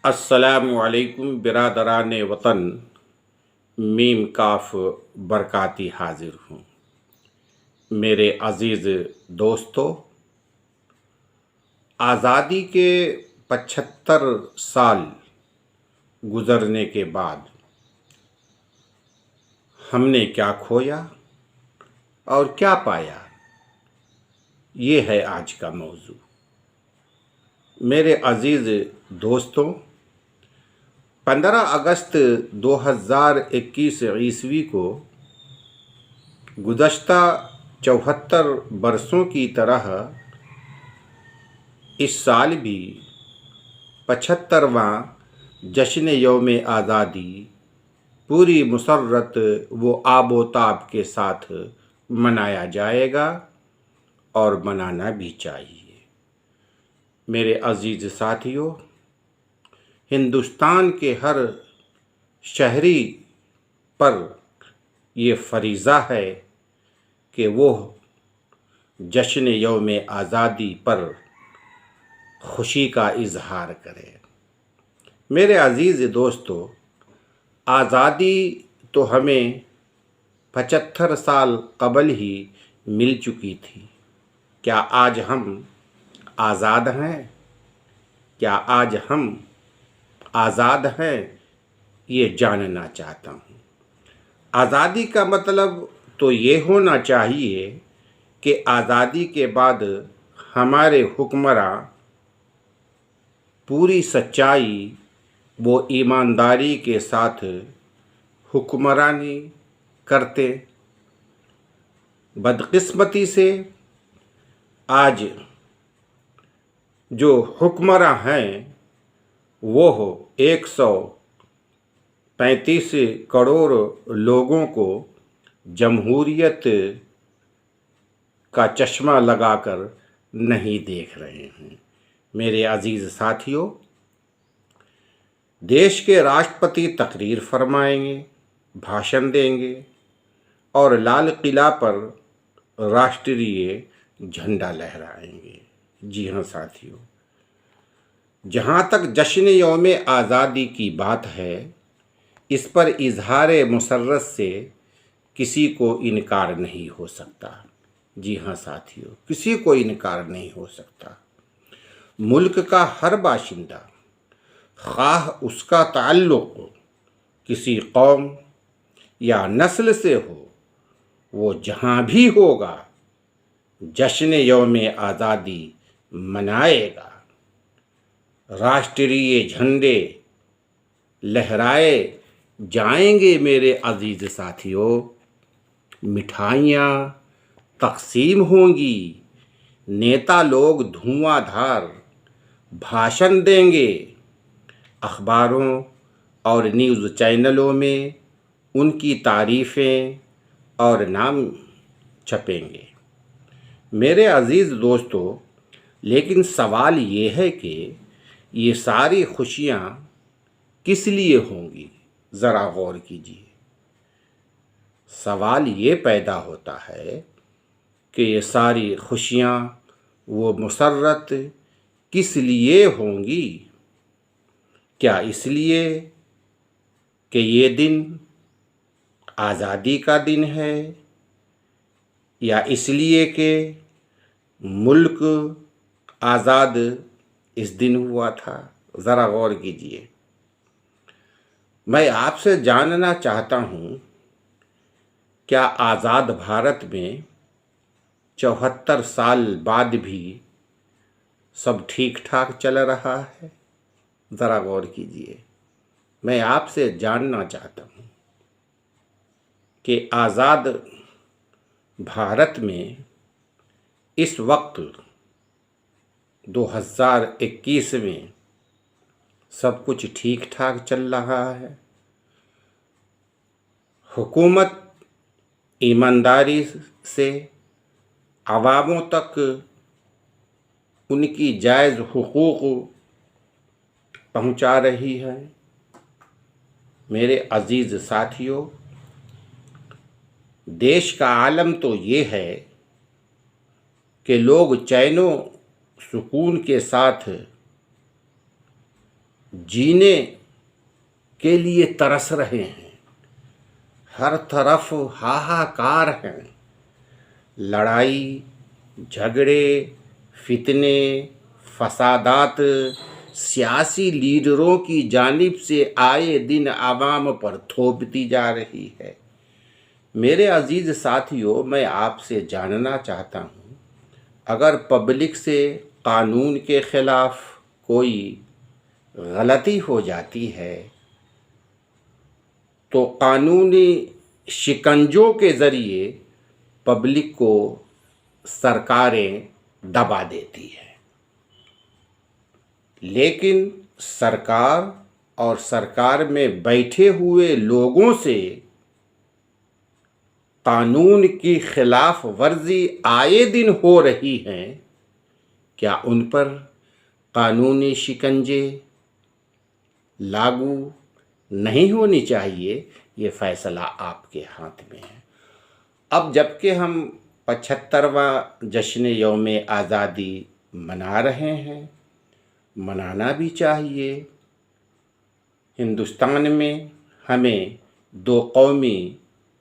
अस्सलामुअलैकुम बिरादरान वतन। मीम काफ बरकाती हाजिर हूँ। मेरे अज़ीज़ दोस्तों, आज़ादी के 75 साल गुज़रने के बाद हमने क्या खोया और क्या पाया, ये है आज का मौजू। मेरे अज़ीज़ दोस्तों, 15 अगस्त 2021 ईस्वी को गुज़श्ता 74 बरसों की तरह इस साल भी 75वां जश्न यौम आज़ादी पूरी मुसर्रत व आबोताब के साथ मनाया जाएगा और मनाना भी चाहिए। मेरे अज़ीज़ साथियों, हिंदुस्तान के हर शहरी पर ये फरीज़ा है कि वो जश्न यौम आज़ादी पर खुशी का इजहार करे। मेरे अज़ीज़ दोस्तों, आज़ादी तो हमें 75 साल कबल ही मिल चुकी थी। क्या आज हम आज़ाद हैं? क्या आज हम आज़ाद हैं? ये जानना चाहता हूँ। आज़ादी का मतलब तो ये होना चाहिए कि आज़ादी के बाद हमारे हुक्मरां पूरी सच्चाई वो ईमानदारी के साथ हुक्मरानी करते। बदकिस्मती से आज जो हुक्मरां हैं वो 135 करोड़ लोगों को जमहूरियत का चश्मा लगाकर नहीं देख रहे हैं। मेरे अजीज़ साथियों, देश के राष्ट्रपति तकरीर फरमाएंगे, भाषण देंगे और लाल किला पर राष्ट्रीय झंडा लहराएंगे। जी हाँ साथियों, जहाँ तक जश्न यौम आज़ादी की बात है, इस पर इजहार मुसर्रत से किसी को इनकार नहीं हो सकता। जी हाँ साथियों, किसी को इनकार नहीं हो सकता। मुल्क का हर बाशिंदा, ख़्वाह उसका ताल्लुक़ किसी कौम या नस्ल से हो, वो जहाँ भी होगा जश्न यौम आज़ादी मनाएगा। राष्ट्रीय झंडे लहराए जाएंगे। मेरे अजीज़ साथियों, मिठाइयाँ तकसीम होंगी, नेता लोग धुआंधार भाषण देंगे, अखबारों और न्यूज़ चैनलों में उनकी तारीफ़ें और नाम छपेंगे। मेरे अजीज़ दोस्तों, लेकिन सवाल ये है कि ये सारी खुशियाँ किस लिए होंगी? ज़रा गौर कीजिए। सवाल ये पैदा होता है कि ये सारी खुशियाँ वो मुसर्रत किस लिए होंगी? क्या इसलिए कि ये दिन आज़ादी का दिन है, या इसलिए कि मुल्क आज़ाद इस दिन हुआ था? ज़रा गौर कीजिए। मैं आपसे जानना चाहता हूँ, क्या आज़ाद भारत में 74 साल बाद भी सब ठीक ठाक चल रहा है? ज़रा गौर कीजिए। मैं आपसे जानना चाहता हूँ कि आज़ाद भारत में इस वक्त 2021 में सब कुछ ठीक ठाक चल रहा है? हुकूमत ईमानदारी से अवामों तक उनकी जायज़ हुकूक पहुंचा रही है? मेरे अजीज़ साथियों, देश का आलम तो ये है कि लोग चैनो सुकून के साथ जीने के लिए तरस रहे हैं। हर तरफ हाहाकार है। लड़ाई, झगड़े, फितने, फसादात सियासी लीडरों की जानिब से आए दिन आवाम पर थोपती जा रही है। मेरे अजीज़ साथियों, मैं आपसे जानना चाहता हूँ, अगर पब्लिक से कानून के ख़िलाफ़ कोई गलती हो जाती है तो कानूनी शिकंजों के ज़रिए पब्लिक को सरकारें दबा देती है। लेकिन सरकार और सरकार में बैठे हुए लोगों से कानून की खिलाफ वर्जी आए दिन हो रही है, क्या उन पर कानूनी शिकंजे लागू नहीं होनी चाहिए? ये फैसला आपके हाथ में है। अब जबकि हम 75वां जश्न यौम आज़ादी मना रहे हैं, मनाना भी चाहिए। हिंदुस्तान में हमें दो कौमी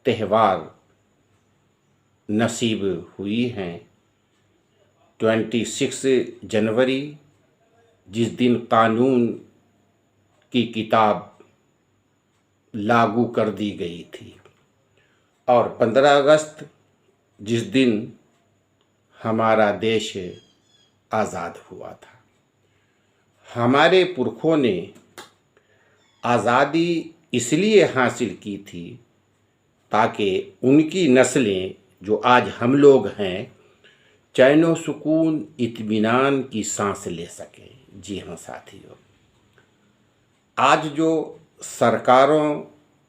त्यौहार नसीब हुई हैं। 26 जनवरी, जिस दिन कानून की किताब लागू कर दी गई थी, और 15 अगस्त, जिस दिन हमारा देश आज़ाद हुआ था। हमारे पुरखों ने आज़ादी इसलिए हासिल की थी ताकि उनकी नस्लें, जो आज हम लोग हैं, चैन सुकून इत्मीनान की सांस ले सकें। जी हाँ साथियों, आज जो सरकारों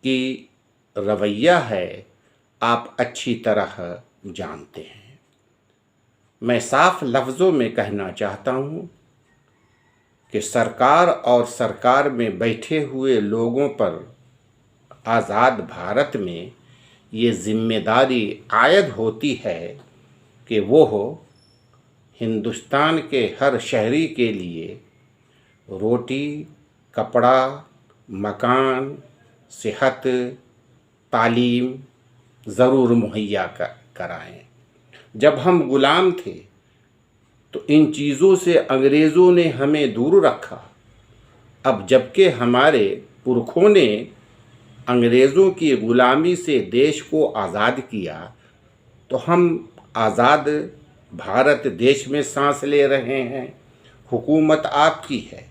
की रवैया है आप अच्छी तरह जानते हैं। मैं साफ लफ्ज़ों में कहना चाहता हूँ कि सरकार और सरकार में बैठे हुए लोगों पर आज़ाद भारत में ये जिम्मेदारी आयद होती है कि वो हिंदुस्तान के हर शहरी के लिए रोटी, कपड़ा, मकान, सेहत, तालीम ज़रूर मुहैया कराएं। जब हम गुलाम थे तो इन चीज़ों से अंग्रेज़ों ने हमें दूर रखा। अब जबकि हमारे पुरखों ने अंग्रेज़ों की ग़ुलामी से देश को आज़ाद किया, तो हम आज़ाद भारत देश में सांस ले रहे हैं। हुकूमत आपकी है,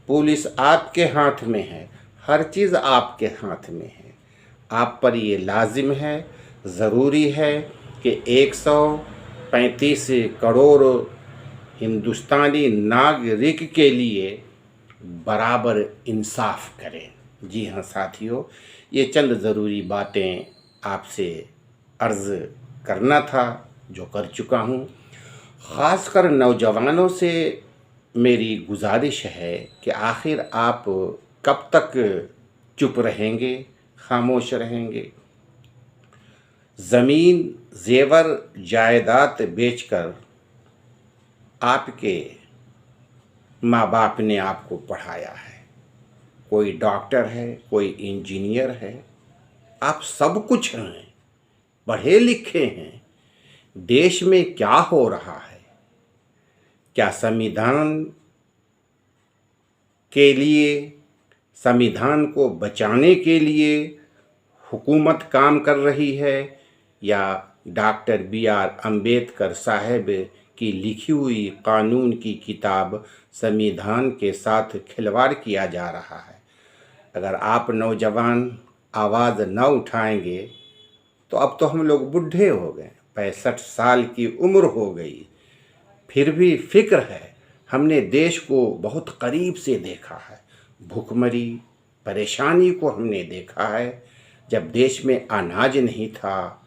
पुलिस आपके हाथ में है, हर चीज़ आपके हाथ में है। आप पर ये लाजिम है, ज़रूरी है कि 135 करोड़ हिंदुस्तानी नागरिक के लिए बराबर इंसाफ करें। जी हाँ साथियों, ये चंद ज़रूरी बातें आपसे अर्ज़ करना था, जो कर चुका हूँ। ख़ासकर नौजवानों से मेरी गुजारिश है कि आखिर आप कब तक चुप रहेंगे, खामोश रहेंगे? ज़मीन, जेवर, जायदाद बेचकर आपके माँ बाप ने आपको पढ़ाया है। कोई डॉक्टर है, कोई इंजीनियर है, आप सब कुछ हैं, पढ़े लिखे हैं। देश में क्या हो रहा है? क्या संविधान के लिए, संविधान को बचाने के लिए हुकूमत काम कर रही है, या डॉक्टर BR अम्बेडकर साहब की लिखी हुई कानून की किताब संविधान के साथ खिलवाड़ किया जा रहा है? अगर आप नौजवान आवाज़ न उठाएंगे तो अब तो हम लोग बूढ़े हो गए, 65 साल की उम्र हो गई, फिर भी फिक्र है। हमने देश को बहुत करीब से देखा है, भूखमरी, परेशानी को हमने देखा है। जब देश में अनाज नहीं था,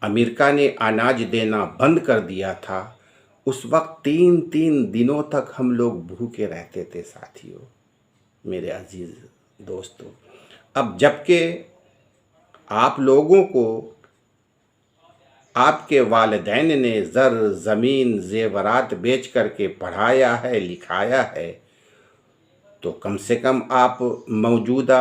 अमेरिका ने अनाज देना बंद कर दिया था, उस वक्त 3-3 दिनों तक हम लोग भूखे रहते थे साथियों, मेरे अजीज़ दोस्तों। अब जबकि आप लोगों को आपके वालिदैन ने ज़र, ज़मीन, ज़ेवरात बेच कर के पढ़ाया है, लिखाया है, तो कम से कम आप मौजूदा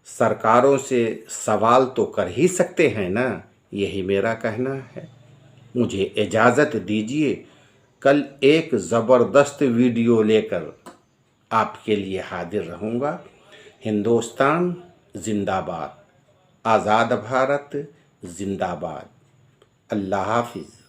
सरकारों से सवाल तो कर ही सकते हैं ना। यही मेरा कहना है। मुझे इजाज़त दीजिए, कल एक ज़बरदस्त वीडियो लेकर आपके लिए हाजिर रहूँगा। हिंदुस्तान जिंदाबाद, आज़ाद भारत जिंदाबाद। अल्लाह हाफिज़।